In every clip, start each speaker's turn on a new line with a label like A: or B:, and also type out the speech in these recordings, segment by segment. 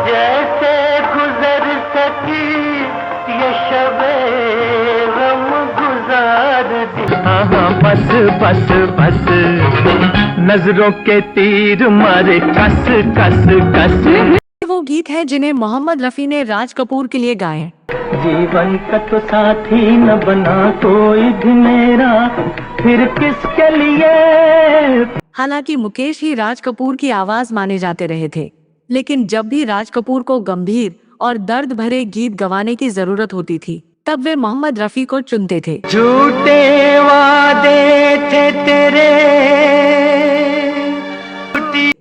A: जैसे गुजर सकी ये शबे गम गुजार दी। हाँ हाँ बस बस बस, नजरों के तीर मारे कस कस कस।
B: वो गीत है जिन्हें मोहम्मद रफी ने राज कपूर के लिए गाए हैं।
A: जीवन का तो साथी न बना कोई भी मेरा, फिर किसके लिए।
B: हालांकि मुकेश ही राज कपूर की आवाज माने जाते रहे थे, लेकिन जब भी राज कपूर को गंभीर और दर्द भरे गीत गवाने की जरूरत होती थी, तब वे मोहम्मद रफी को चुनते थे।
A: झूठे वादे थे तेरे।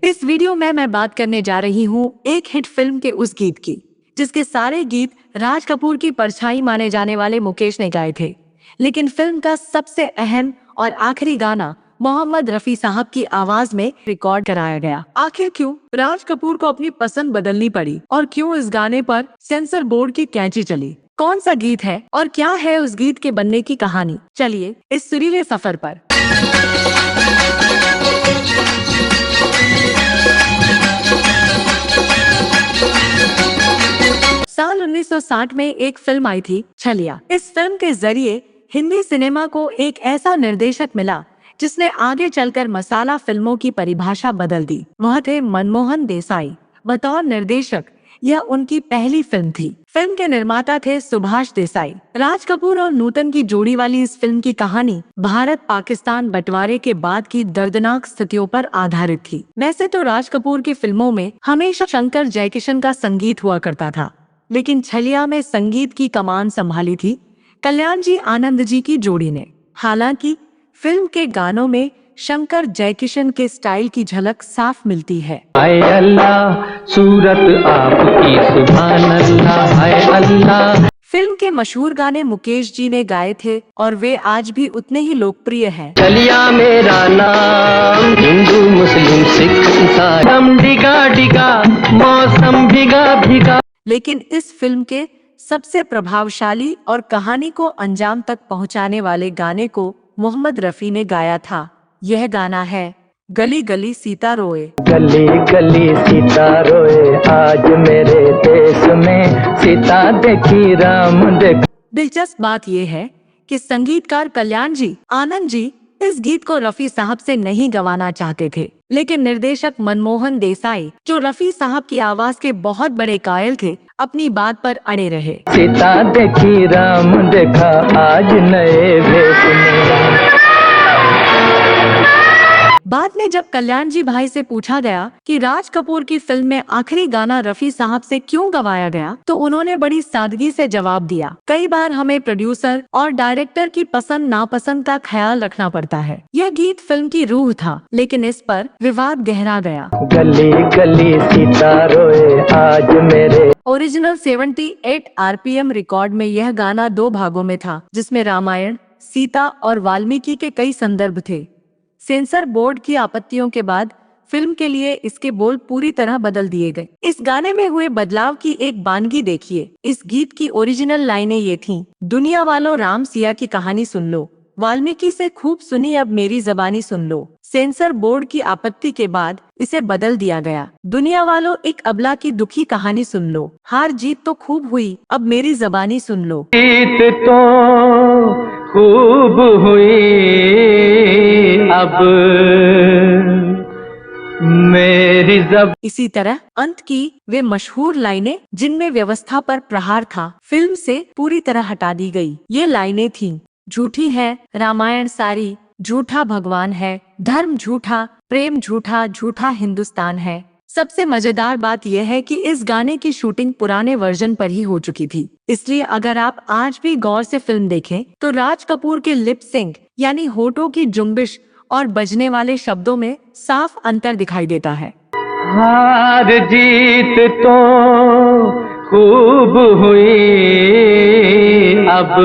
B: इस वीडियो में मैं बात करने जा रही हूँ एक हिट फिल्म के उस गीत की, जिसके सारे गीत राज कपूर की परछाई माने जाने वाले मुकेश ने गाए थे, लेकिन फिल्म का सबसे अहम और आखिरी गाना मोहम्मद रफी साहब की आवाज में रिकॉर्ड कराया गया। आखिर क्यों राज कपूर को अपनी पसंद बदलनी पड़ी और क्यों इस गाने पर सेंसर बोर्ड की कैंची चली? कौन सा गीत है और क्या है उस गीत के बनने की कहानी? चलिए इस सुरीले सफर पर। साल 1960 में एक फिल्म आई थी छलिया। इस फिल्म के जरिए हिंदी सिनेमा को एक ऐसा निर्देशक मिला जिसने आगे चलकर मसाला फिल्मों की परिभाषा बदल दी। वह थे मनमोहन देसाई बतौर निर्देशक। यह उनकी पहली फिल्म थी। फिल्म के निर्माता थे सुभाष देसाई। राज कपूर और नूतन की जोड़ी वाली इस फिल्म की कहानी भारत पाकिस्तान बंटवारे के बाद की दर्दनाक स्थितियों पर आधारित थी। वैसे तो राज कपूर की फिल्मों में हमेशा शंकर जयकिशन का संगीत हुआ करता था, लेकिन छलिया में संगीत की कमान संभाली थी कल्याण जी आनंद जी की जोड़ी ने। हालांकि फिल्म के गानों में शंकर जयकिशन के स्टाइल की झलक साफ मिलती है।
A: हाय अल्लाह सूरत आपकी सुभान अल्लाह, हाय अल्लाह।
B: फिल्म के मशहूर गाने मुकेश जी ने गाए थे और वे आज भी उतने ही लोकप्रिय हैं।
A: छलिया मेरा नाम, हिंदू मुस्लिम सिख ईसाई, हम डिगा डिगा मौसम भिगा भिगा।
B: लेकिन इस फिल्म के सबसे प्रभावशाली और कहानी को अंजाम तक पहुंचाने वाले गाने को मोहम्मद रफी ने गाया था। यह गाना है गली गली सीता रोए।
A: गली गली सीता रोए, आज मेरे देश में सीता देखी राम देख।
B: दिलचस्प बात यह है कि संगीतकार कल्याण जी आनंद जी इस गीत को रफी साहब से नहीं गवाना चाहते थे, लेकिन निर्देशक मनमोहन देसाई, जो रफी साहब की आवाज के बहुत बड़े कायल थे, अपनी बात पर अड़े रहे।
A: सीता देखी राम देखा आज नए भेष में।
B: बाद में जब कल्याण जी भाई से पूछा गया कि राज कपूर की फिल्म में आखिरी गाना रफी साहब से क्यों गवाया गया, तो उन्होंने बड़ी सादगी से जवाब दिया, कई बार हमें प्रोड्यूसर और डायरेक्टर की पसंद नापसंद का ख्याल रखना पड़ता है। यह गीत फिल्म की रूह था, लेकिन इस पर विवाद गहरा गया।
A: गली गली सीता रोए, आज मेरे।
B: ओरिजिनल 78 RPM रिकॉर्ड में यह गाना 2 भागों में था, जिसमें रामायण, सीता और वाल्मीकि के कई संदर्भ थे। सेंसर बोर्ड की आपत्तियों के बाद फिल्म के लिए इसके बोल पूरी तरह बदल दिए गए। इस गाने में हुए बदलाव की एक बानगी देखिए। इस गीत की ओरिजिनल लाइनें ये थीं, दुनिया वालों राम सिया की कहानी सुन लो, वाल्मीकि से खूब सुनी अब मेरी जबानी सुन लो। सेंसर बोर्ड की आपत्ति के बाद इसे बदल दिया गया, दुनिया वालों एक अबला की दुखी कहानी सुन लो, हार जीत तो खूब हुई अब मेरी जबानी सुन लो।
A: जीत तो खूब हुई अब मेरी जब।
B: इसी तरह अंत की वे मशहूर लाइनें जिनमें व्यवस्था पर प्रहार था, फिल्म से पूरी तरह हटा दी गई। ये लाइनें थीं, झूठी है रामायण सारी, झूठा भगवान है, धर्म झूठा, प्रेम झूठा, झूठा हिंदुस्तान है। सबसे मजेदार बात यह है कि इस गाने की शूटिंग पुराने वर्जन पर ही हो चुकी थी, इसलिए अगर आप आज भी गौर से फिल्म देखें तो राज कपूर के लिप सिंक यानी होठों की जुम्बिश और बजने वाले शब्दों में साफ अंतर दिखाई देता है।
A: हार जीत तो खूब हुई अब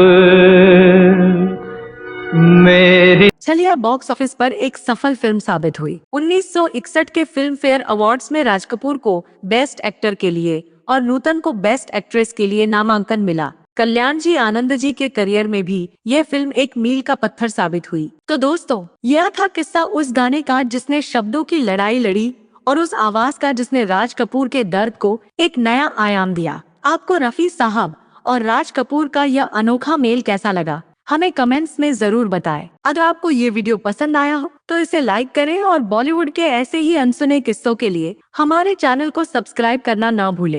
A: मेरी।
B: छलिया बॉक्स ऑफिस पर एक सफल फिल्म साबित हुई। 1961 के फिल्म फेयर अवार्ड्स में राज कपूर को बेस्ट एक्टर के लिए और नूतन को बेस्ट एक्ट्रेस के लिए नामांकन मिला। कल्याण जी आनंद जी के करियर में भी यह फिल्म एक मील का पत्थर साबित हुई। तो दोस्तों, यह था किस्सा उस गाने का जिसने शब्दों की लड़ाई लड़ी और उस आवाज का जिसने राज कपूर के दर्द को एक नया आयाम दिया। आपको रफी साहब और राज कपूर का यह अनोखा मेल कैसा लगा, हमें कमेंट्स में जरूर बताएं। अगर आपको ये वीडियो पसंद आया हो तो इसे लाइक करें और बॉलीवुड के ऐसे ही अनसुने किस्सों के लिए हमारे चैनल को सब्सक्राइब करना ना भूलें।